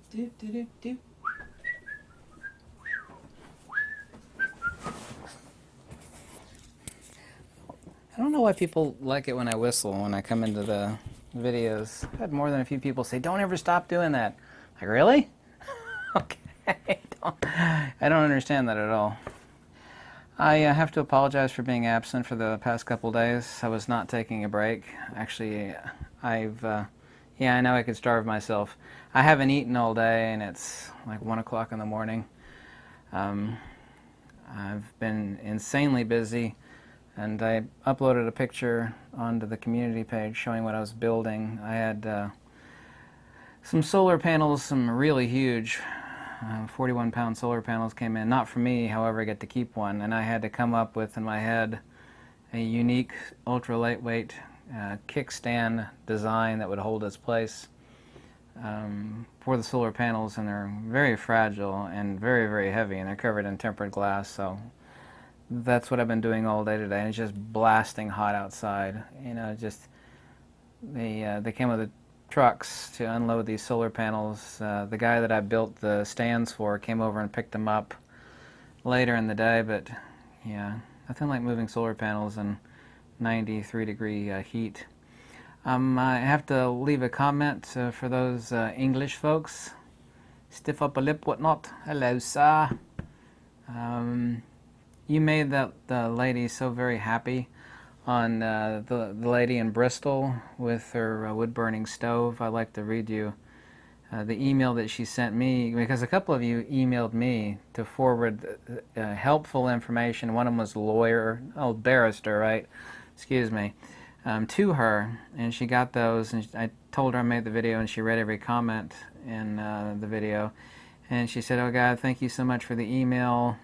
Do, do, do, do. I don't know why people like it when I whistle when I come into the videos. I've had more than a few people say, "Don't ever stop doing that." Like, really? Okay. I don't understand that at all. I have to apologize for being absent for the past couple days. I was not taking a break. Actually, yeah, I know I could starve myself. I haven't eaten all day, and it's like 1 o'clock in the morning. Um, I've been insanely busy, and I uploaded a picture onto the community page showing what I was building. I had some solar panels, some really huge 41-pound solar panels came in. Not for me, however, I get to keep one. And I had to come up with, in my head, a unique, ultra-lightweight kickstand design that would hold its place for the solar panels. And they're very fragile and very, very heavy. And they're covered in tempered glass. So that's what I've been doing all day today. And it's just blasting hot outside. You know, just they came with a trucks to unload these solar panels. The guy that I built the stands for came over and picked them up later in the day, but yeah, nothing like moving solar panels in 93-degree heat. I have to leave a comment for those English folks. Stiff upper lip, whatnot. Hello, sir. You made that lady so very happy on the lady in Bristol with her wood-burning stove. I'd like to read you the email that she sent me, because a couple of you emailed me to forward helpful information. One of them was lawyer, barrister, right? Excuse me, to her, and she got those, and I told her I made the video, and she read every comment in the video, and she said, "Oh God, thank you so much for the email.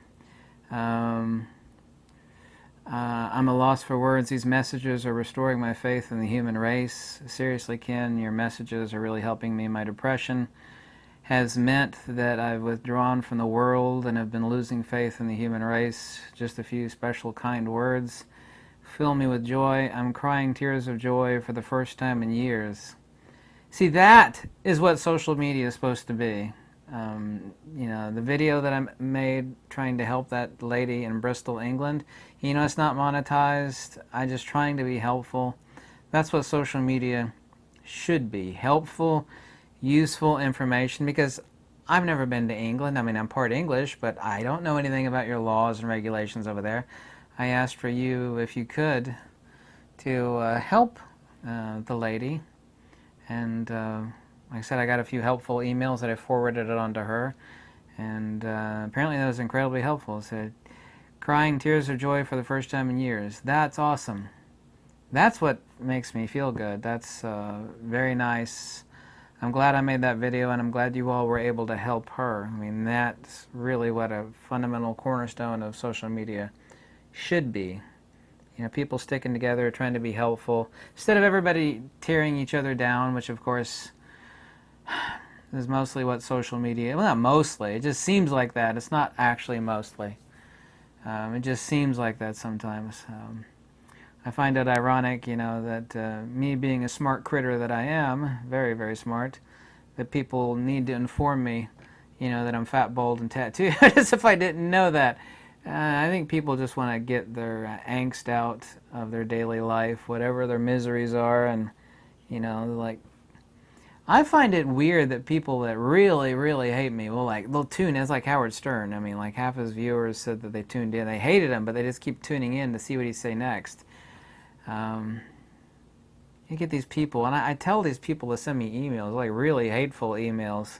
I'm a loss for words. These messages are restoring my faith in the human race. Seriously, Ken, your messages are really helping me. My depression has meant that I've withdrawn from the world and have been losing faith in the human race. Just a few special kind words fill me with joy. I'm crying tears of joy for the first time in years." See, that is what social media is supposed to be. You know, the video that I made trying to help that lady in Bristol, England, you know, it's not monetized. I'm just trying to be helpful. That's what social media should be. Helpful, useful information, because I've never been to England. I mean, I'm part English, but I don't know anything about your laws and regulations over there. I asked for you, if you could, to help the lady, and like I said, I got a few helpful emails that I forwarded it on to her, and apparently that was incredibly helpful. It said, "Crying tears of joy for the first time in years." That's awesome. That's what makes me feel good. That's very nice. I'm glad I made that video, and I'm glad you all were able to help her. I mean, that's really what a fundamental cornerstone of social media should be. You know, people sticking together, trying to be helpful, instead of everybody tearing each other down, which of course is mostly what social media, well, not mostly, it just seems like that. It's not actually mostly. It just seems like that sometimes. I find it ironic, you know, that me being a smart critter that I am, very, very smart, that people need to inform me, you know, that I'm fat, bald, and tattooed, as if I didn't know that. I think people just want to get their angst out of their daily life, whatever their miseries are, and, you know, like, I find it weird that people that really, really hate me will, like, they'll tune in. It's like Howard Stern. I mean, like, half his viewers said that they tuned in. They hated him, but they just keep tuning in to see what he say next. You get these people, and I tell these people to send me emails, like really hateful emails,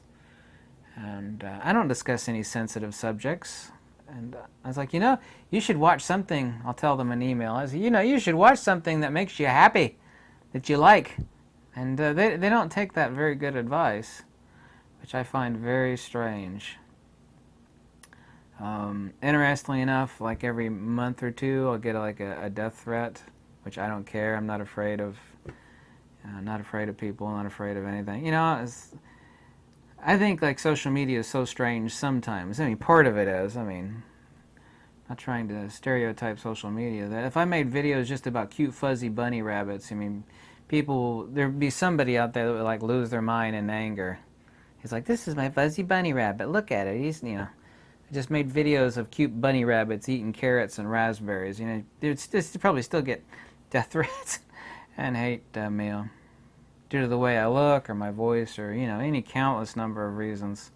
and I don't discuss any sensitive subjects. And I was like, you know, you should watch something. I'll tell them an email. I say, you know, you should watch something that makes you happy, that you like. And they don't take that very good advice, which I find very strange. Interestingly enough, like every month or two, I'll get like a death threat, which I don't care. I'm not afraid of people. Not afraid of anything. You know, I think like social media is so strange sometimes. I mean, part of it is. I mean, not trying to stereotype social media. That if I made videos just about cute fuzzy bunny rabbits, I mean, there'd be somebody out there that would like lose their mind in anger. He's like, this is my fuzzy bunny rabbit. Look at it. He's, I just made videos of cute bunny rabbits eating carrots and raspberries. It's probably still get death threats and hate mail due to the way I look or my voice or, any countless number of reasons.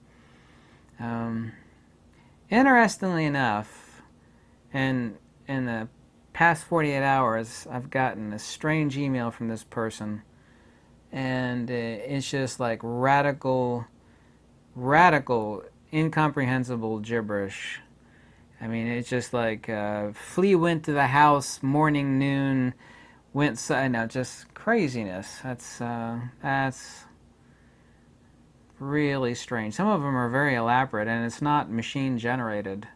Interestingly enough, in the past 48 hours, I've gotten a strange email from this person, and it's just like radical, incomprehensible gibberish. I mean, it's just like flea went to the house morning, noon, went side. Now, just craziness. That's really strange. Some of them are very elaborate, and it's not machine generated.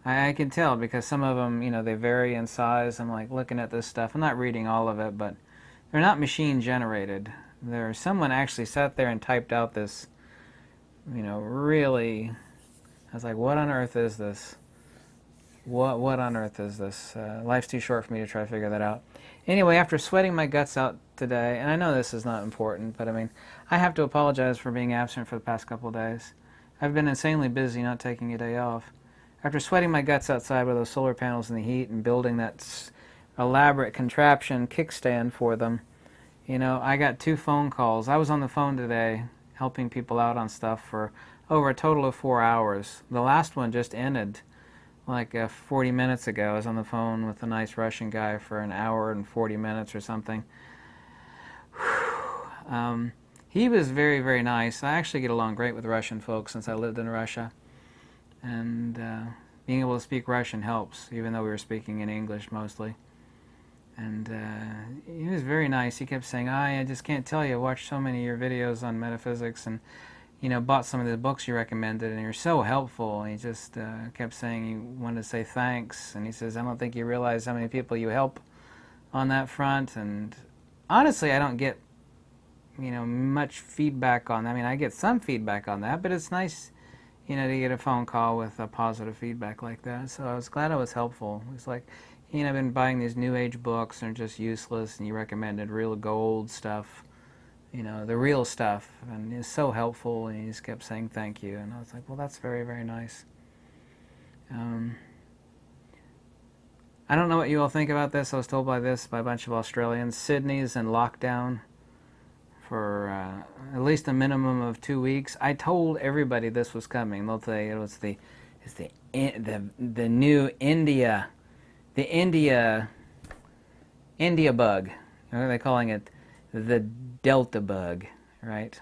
I can tell because some of them, they vary in size. I'm like looking at this stuff. I'm not reading all of it, but they're not machine generated. Someone actually sat there and typed out this, really. I was like, what on earth is this? What on earth is this? Life's too short for me to try to figure that out. Anyway, after sweating my guts out today, and I know this is not important, but I mean, I have to apologize for being absent for the past couple of days. I've been insanely busy not taking a day off. After sweating my guts outside with those solar panels in the heat and building that elaborate contraption kickstand for them, I got 2 phone calls. I was on the phone today helping people out on stuff for over a total of 4 hours. The last one just ended like 40 minutes ago. I was on the phone with a nice Russian guy for an hour and 40 minutes or something. He was very, very nice. I actually get along great with Russian folks since I lived in Russia. And being able to speak Russian helps, even though we were speaking in English mostly. And he was very nice. He kept saying, I just can't tell you. I watched so many of your videos on metaphysics and bought some of the books you recommended, and you're so helpful. And he just kept saying he wanted to say thanks. And he says, I don't think you realize how many people you help on that front. And honestly, I don't get, much feedback on that. I mean, I get some feedback on that, but it's nice, to get a phone call with a positive feedback like that. So I was glad I was helpful. It's like, I've been buying these New Age books, and they're just useless, and you recommended real gold stuff. The real stuff, and it's so helpful, and he just kept saying thank you, and I was like, well, that's very, very nice. I don't know what you all think about this. I was told by a bunch of Australians. Sydney's in lockdown for at least a minimum of 2 weeks. I told everybody this was coming. They'll say it's the new India bug. What are they calling it? The Delta bug, right?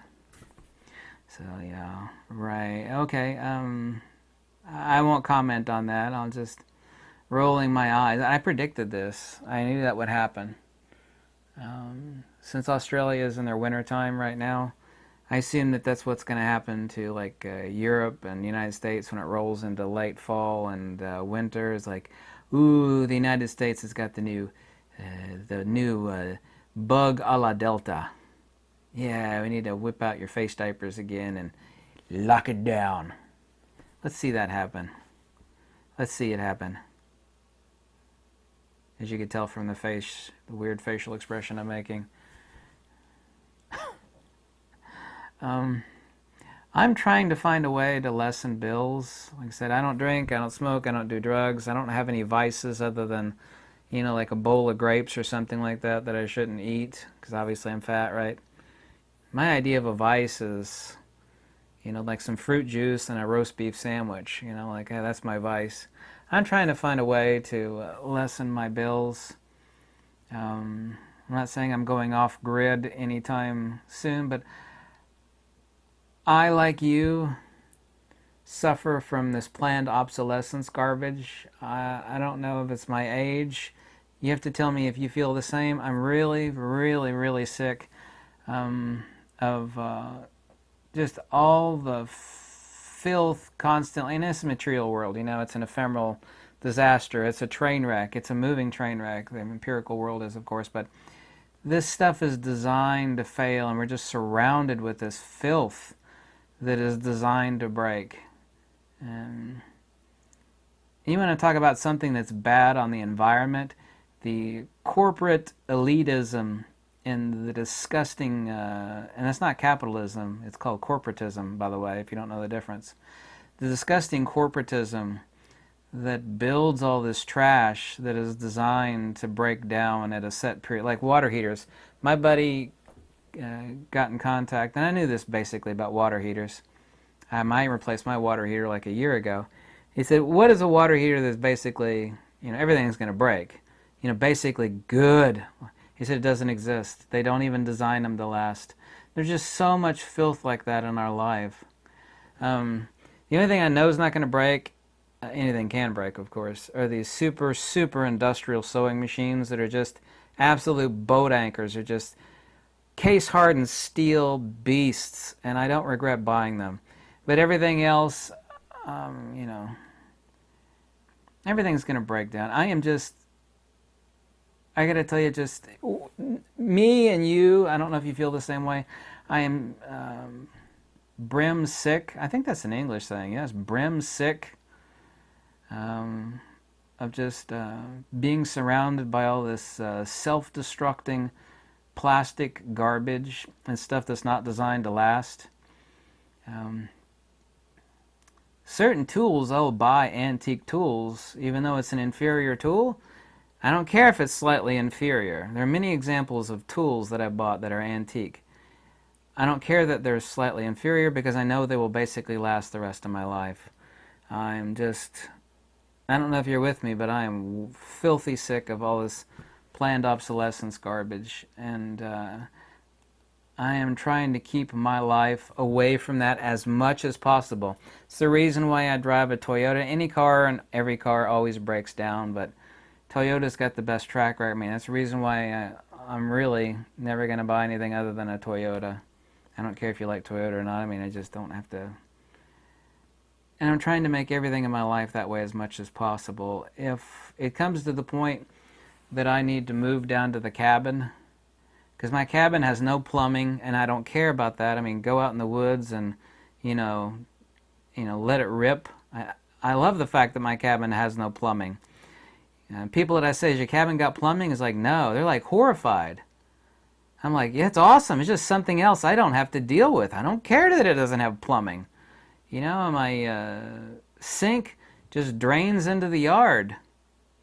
So yeah, right. Okay. I won't comment on that. I'll just rolling my eyes. I predicted this. I knew that would happen. Since Australia is in their winter time right now, I assume that that's what's going to happen to like Europe and the United States when it rolls into late fall and winter. It's like, ooh, the United States has got the new bug a la Delta. Yeah, we need to whip out your face diapers again and lock it down. Let's see that happen. Let's see it happen. As you can tell from the weird facial expression I'm making. I'm trying to find a way to lessen bills. Like I said, I don't drink, I don't smoke, I don't do drugs, I don't have any vices other than, like a bowl of grapes or something like that I shouldn't eat, because obviously I'm fat, right? My idea of a vice is, like some fruit juice and a roast beef sandwich, like, hey, that's my vice. I'm trying to find a way to lessen my bills. I'm not saying I'm going off grid anytime soon, but I, like you, suffer from this planned obsolescence garbage. I don't know if it's my age. You have to tell me if you feel the same. I'm really, really, really sick of just all the filth constantly in this material world. It's an ephemeral disaster. It's a train wreck. It's a moving train wreck. The empirical world is, of course, but this stuff is designed to fail, and we're just surrounded with this filth that is designed to break. And you want to talk about something that's bad on the environment? The corporate elitism in the disgusting, and that's not capitalism, it's called corporatism, by the way, if you don't know the difference. The disgusting corporatism that builds all this trash that is designed to break down at a set period, like water heaters. My buddy got in contact, and I knew this basically about water heaters. I might replace my water heater like a year ago. He said, what is a water heater that's basically, everything's going to break? Basically good. He said it doesn't exist. They don't even design them to last. There's just so much filth like that in our life. The only thing I know is not going to break, anything can break, of course, are these super, super industrial sewing machines that are just absolute boat anchors. They're just case-hardened steel beasts, and I don't regret buying them. But everything else, everything's going to break down. I got to tell you, just me and you, I don't know if you feel the same way. I am brim sick. I think that's an English saying, yes, brim sick of just being surrounded by all this self-destructing plastic garbage and stuff that's not designed to last. Certain tools, I will buy antique tools, even though it's an inferior tool. I don't care if it's slightly inferior. There are many examples of tools that I bought that are antique. I don't care that they're slightly inferior because I know they will basically last the rest of my life. I don't know if you're with me, but I am filthy sick of all this planned obsolescence garbage, and I am trying to keep my life away from that as much as possible. It's the reason why I drive a Toyota. Any car and every car always breaks down, but Toyota's got the best track record. I mean, that's the reason why I'm really never going to buy anything other than a Toyota. I don't care if you like Toyota or not. I mean, I just don't have to. And I'm trying to make everything in my life that way as much as possible. If it comes to the point that I need to move down to the cabin, because my cabin has no plumbing, and I don't care about that. I mean, go out in the woods and, let it rip. I love the fact that my cabin has no plumbing. People that I say, has your cabin got plumbing? Is like, no. They're like horrified. I'm like, yeah, it's awesome. It's just something else I don't have to deal with. I don't care that it doesn't have plumbing. My sink just drains into the yard.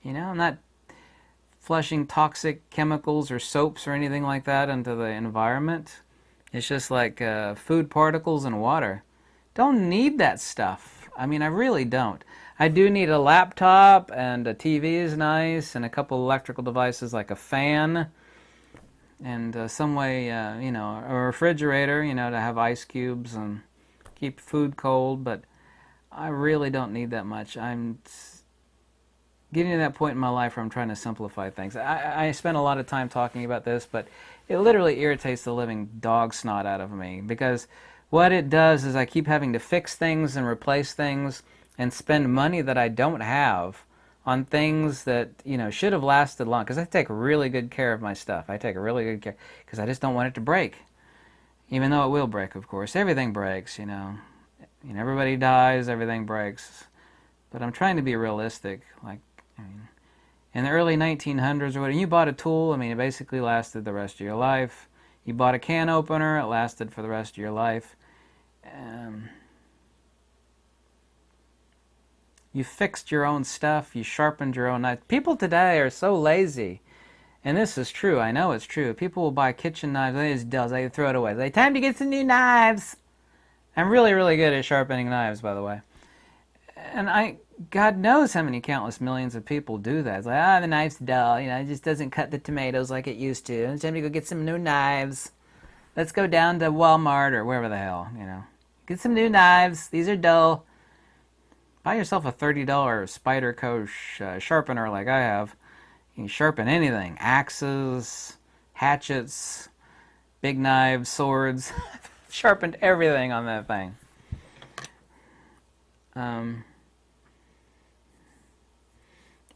I'm not flushing toxic chemicals or soaps or anything like that into the environment. It's just like food particles and water. Don't need that stuff. I mean, I really don't. I do need a laptop, and a TV is nice, and a couple electrical devices like a fan, and some way, a refrigerator, to have ice cubes and keep food cold, but I really don't need that much. I'm getting to that point in my life where I'm trying to simplify things. I spend a lot of time talking about this, but it literally irritates the living dog snot out of me, because what it does is I keep having to fix things and replace things and spend money that I don't have on things that, should have lasted long, because I take really good care of my stuff. I take really good care because I just don't want it to break. Even though it will break, of course. Everything breaks, everybody dies, everything breaks. But I'm trying to be realistic. In the early 1900s or whatever, you bought a tool, it basically lasted the rest of your life. You bought a can opener, it lasted for the rest of your life. You fixed your own stuff, you sharpened your own knife. People today are so lazy. And this is true. I know it's true. People will buy kitchen knives. They throw it away. They time to get some new knives. I'm really, really good at sharpening knives, by the way. And God knows how many countless millions of people do that. It's like, the knife's dull. It just doesn't cut the tomatoes like it used to. It's time to go get some new knives. Let's go down to Walmart or wherever the hell, Get some new knives. These are dull. Buy yourself a $30 Spyderco sharpener like I have. You can sharpen anything. Axes, hatchets, big knives, swords. Sharpened everything on that thing. I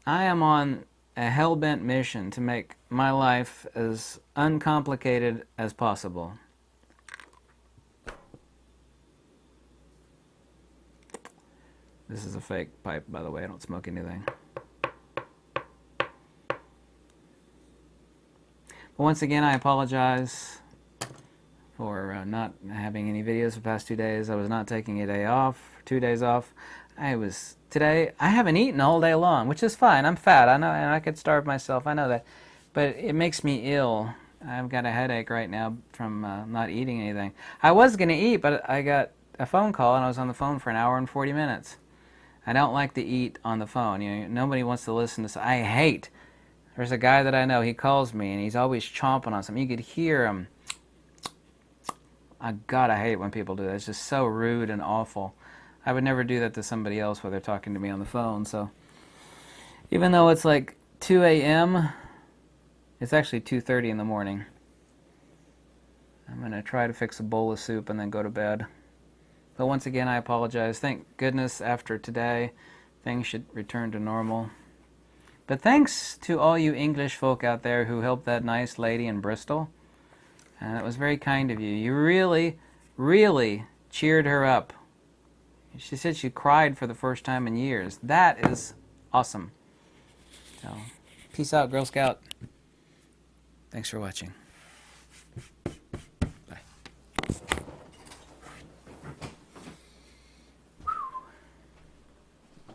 am on a hell-bent mission to make my life as uncomplicated as possible. This is a fake pipe, by the way. I don't smoke anything. Once again, I apologize for not having any videos the past 2 days. I was not taking a day off, 2 days off. Today, I haven't eaten all day long, which is fine. I'm fat, I know, and I could starve myself, I know that. But it makes me ill. I've got a headache right now from not eating anything. I was going to eat, but I got a phone call, and I was on the phone for an hour and 40 minutes. I don't like to eat on the phone. You know, nobody wants to listen to. I hate. There's a guy that I know. He calls me, and he's always chomping on something. You could hear him. God, I hate when people do that. It's just so rude and awful. I would never do that to somebody else while they're talking to me on the phone. So, even though it's like 2 a.m., it's actually 2:30 in the morning. I'm going to try to fix a bowl of soup and then go to bed. But once again, I apologize. Thank goodness after today, things should return to normal. But thanks to all you English folk out there who helped that nice lady in Bristol. It was very kind of you. You really, really cheered her up. She said she cried for the first time in years. That is awesome. So, peace out, Girl Scout. Thanks for watching. Bye.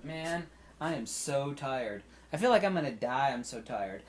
Man, I am so tired. I feel like I'm going to die. I'm so tired.